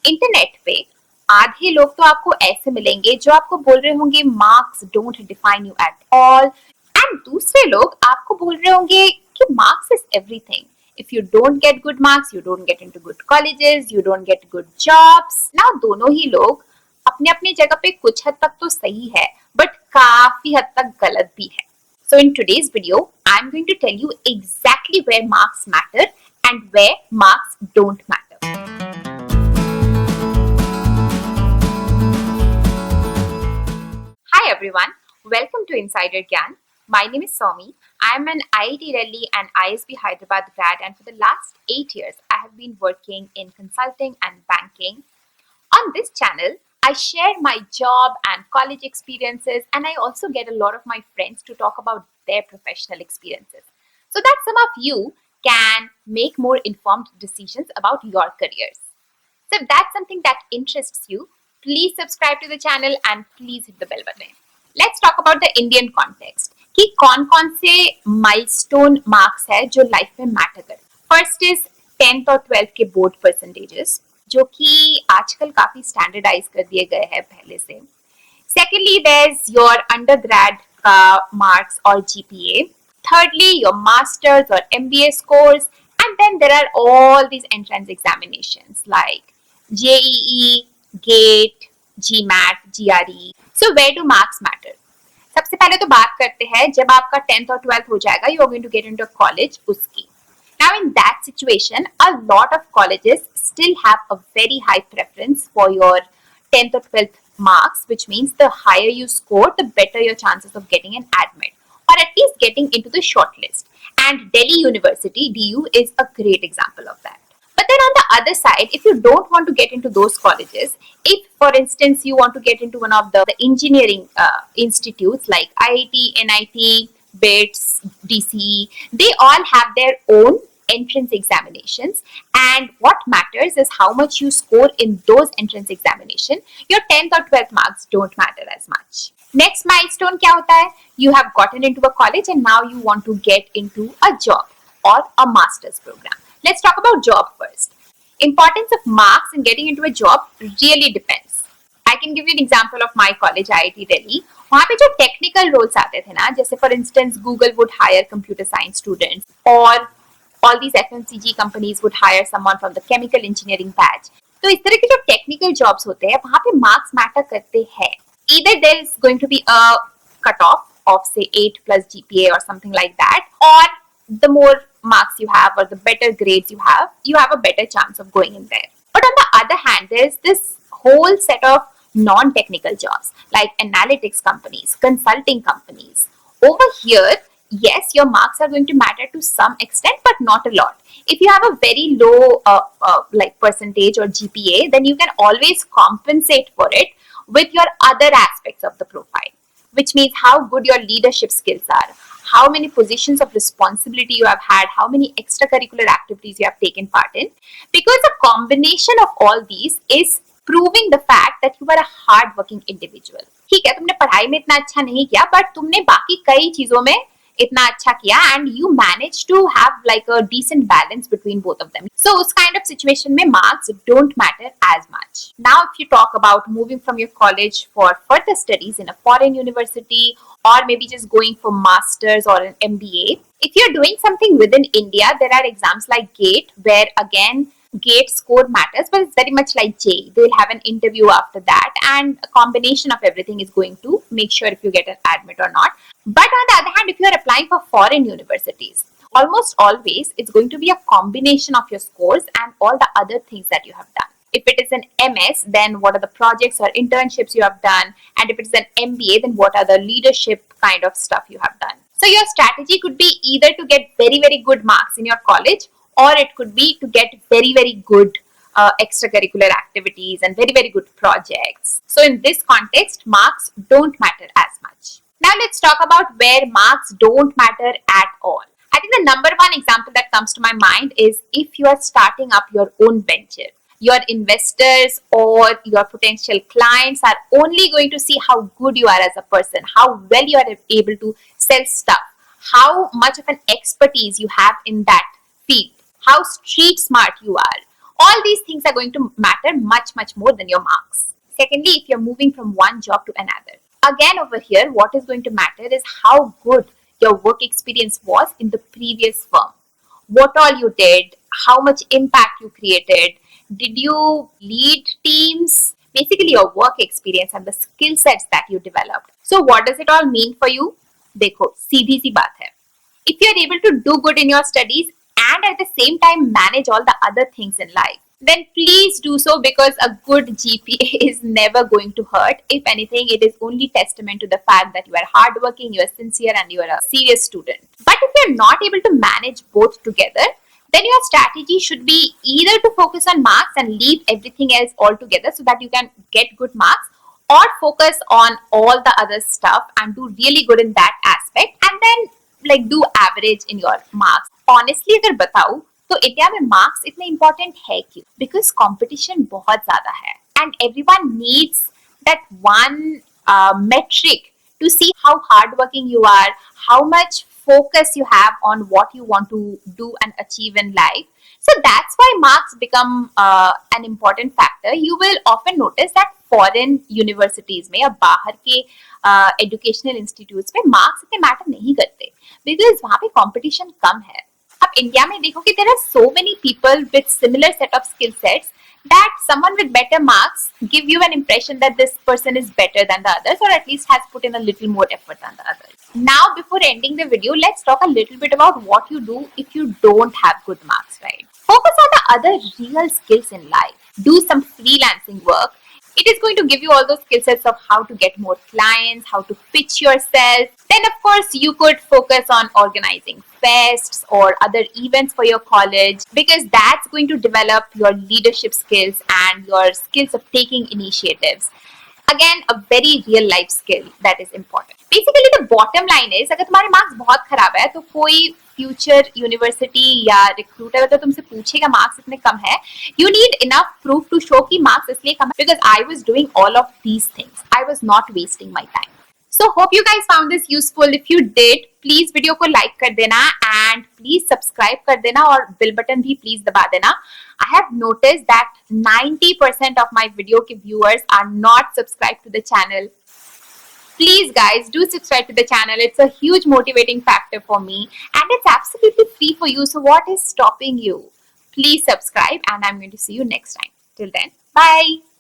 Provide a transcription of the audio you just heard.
Internet पे आधे लोग तो आपको ऐसे मिलेंगे जो आपको बोल रहे होंगे marks don't define you at all, and दूसरे लोग आपको बोल रहे होंगे कि marks is everything. If you don't get good marks, you don't get into good colleges, you don't get good jobs. Now दोनों ही लोग अपने अपने जगह पे कुछ हद तक तो सही है, बट काफी हद तक गलत भी है. So in today's video, I'm going to tell you exactly where marks matter and where marks don't matter. Hi everyone, welcome to Insider Gyan. My name is Somi. I'm an IIT Delhi and ISB Hyderabad grad, and for the last 8 years, I have been working in consulting and banking. On this channel, I share my job and college experiences, and I also get a lot of my friends to talk about their professional experiences so that some of you can make more informed decisions about your careers. So if that's something that interests you, please subscribe to the channel and please hit the bell button. Let's talk about the Indian context. कि कौन कौन से milestone marks है जो life में matter कर. First is 10th और 12th के बोर्ड परसेंटेजेस, जो कि आजकल काफी स्टैंडर्डाइज कर दिए गए हैं पहले से. Secondly there is your undergrad का मार्क्स और जीपीए. थर्डली योर मास्टर्स और MBA scores, and then there are all these entrance examinations like JEE, GATE, GMAT, GRE. So where do marks matter? सबसे पहले तो बात करते हैं जब आपका 10th और 12th हो जाएगा, you are going to get into college, उसकी. Now in that situation a lot of colleges still have a very high preference for your 10th or 12th marks, which means the higher you score, the better your chances of getting an admit or at least getting into the shortlist. And Delhi University, DU, is a great example of that. But then on the other side, if you don't want to get into those colleges, if for instance you want to get into one of the engineering institutes like IIT, NIT, BITS, DCE, they all have their own entrance examinations, and what matters is how much you score in those entrance examination. Your 10th or 12th marks don't matter as much. Next milestone क्या होता है? You have gotten into a college and now you want to get into a job or a master's program. Let's talk about job first. Importance of marks in getting into a job really depends. I can give you an example of my college, IIT Delhi. वहाँ पे जो technical roles आते थे ना, जैसे for instance Google would hire computer science students, or all these FMCG companies would hire someone from the chemical engineering batch. तो इस तरह के जो technical jobs होते हैं, वहाँ पे marks matter करते हैं. Either there is going to be a cutoff of say 8 plus GPA or something like that, or the more marks you have or the better grades you have a better chance of going in there. But on the other hand, there's this whole set of non-technical jobs like analytics companies, consulting companies. Over here, yes, your marks are going to matter to some extent, but not a lot. If you have a very low like percentage or GPA, then you can always compensate for it with your other aspects of the profile, which means how good your leadership skills are, how many positions of responsibility you have had, how many extracurricular activities you have taken part in, because a combination of all these is proving the fact that you are a hard-working individual. ठीक है, तुमने पढ़ाई में इतना अच्छा नहीं किया, but तुमने बाकी कई चीजों में इतना अच्छा किया, and you managed to have like a decent balance between both of them. So उस kind of situation में marks don't matter as much. Now if you talk about moving from your college for further studies in a foreign university, or maybe just going for masters or an MBA, if you're doing something within India, there are exams like GATE, where again GATE score matters, but it's very much like JEE. They'll have an interview after that, and a combination of everything is going to make sure if you get an admit or not. But on the other hand, if you're applying for foreign universities, almost always it's going to be a combination of your scores and all the other things that you have done. If it is an MS, then what are the projects or internships you have done? And if it's an MBA, then what are the leadership kind of stuff you have done? So your strategy could be either to get very, very good marks in your college, or it could be to get very, very good extracurricular activities and very, very good projects. So in this context, marks don't matter as much. Now let's talk about where marks don't matter at all. I think the number one example that comes to my mind is if you are starting up your own venture. Your investors or your potential clients are only going to see how good you are as a person, how well you are able to sell stuff, how much of an expertise you have in that field, how street smart you are, All these things are going to matter much more than your marks. Secondly, if you're moving from one job to another, again over here, what is going to matter is how good your work experience was in the previous firm. What all you did, how much impact you created, did you lead teams? Basically, your work experience and the skill sets that you developed. So, what does it all mean for you? देखो, सीधी सी बात है. If you are able to do good in your studies and at the same time manage all the other things in life, then please do so, because a good GPA is never going to hurt. If anything, it is only testament to the fact that you are hardworking, you are sincere, and you are a serious student. But if you are not able to manage both together, then your strategy should be either to focus on marks and leave everything else altogether so that you can get good marks, or focus on all the other stuff and do really good in that aspect, and then like do average in your marks. Honestly, अगर बताऊं तो India में marks इतने important है क्यों? Because competition बहुत ज्यादा है and everyone needs that one metric to see how hardworking you are, how much focus you have on what you want to do and achieve in life. So that's why marks become an important factor. You will often notice that foreign universities में या बाहर के educational institutes में marks इतने matter नहीं करते, because वहाँ पे competition कम है. अब इंडिया में देखो कि there are so many people with similar set of skill sets that someone with better marks give you an impression that this person is better than the others, or at least has put in a little more effort than the others. Now, before ending the video, let's talk a little bit about what you do if you don't have good marks, right? Focus on the other real skills in life. Do some freelancing work. It is going to give you all those skill sets of how to get more clients, how to pitch yourself. Then, of course, you could focus on organizing fests or other events for your college, because that's going to develop your leadership skills and your skills of taking initiatives. Again, a very real life skill that is important. Basically, the bottom line is, अगर तुम्हारे marks बहुत खराब है तो कोई future university या recruiter अगर तुमसे पूछेगा मार्क्स इतने कम है, you need enough proof to show कि मार्क्स इसलिए कम है because I was doing all of these things. I was not wasting my time. So hope you guys found this useful. If you did, please video को like कर देना and please subscribe कर देना और bill button भी please दबा देना. I have noticed that 90% of my video के viewers are not subscribed to the channel. Please guys, do subscribe to the channel. It's a huge motivating factor for me and it's absolutely free for you. So what is stopping you? Please subscribe and I'm going to see you next time. Till then, bye.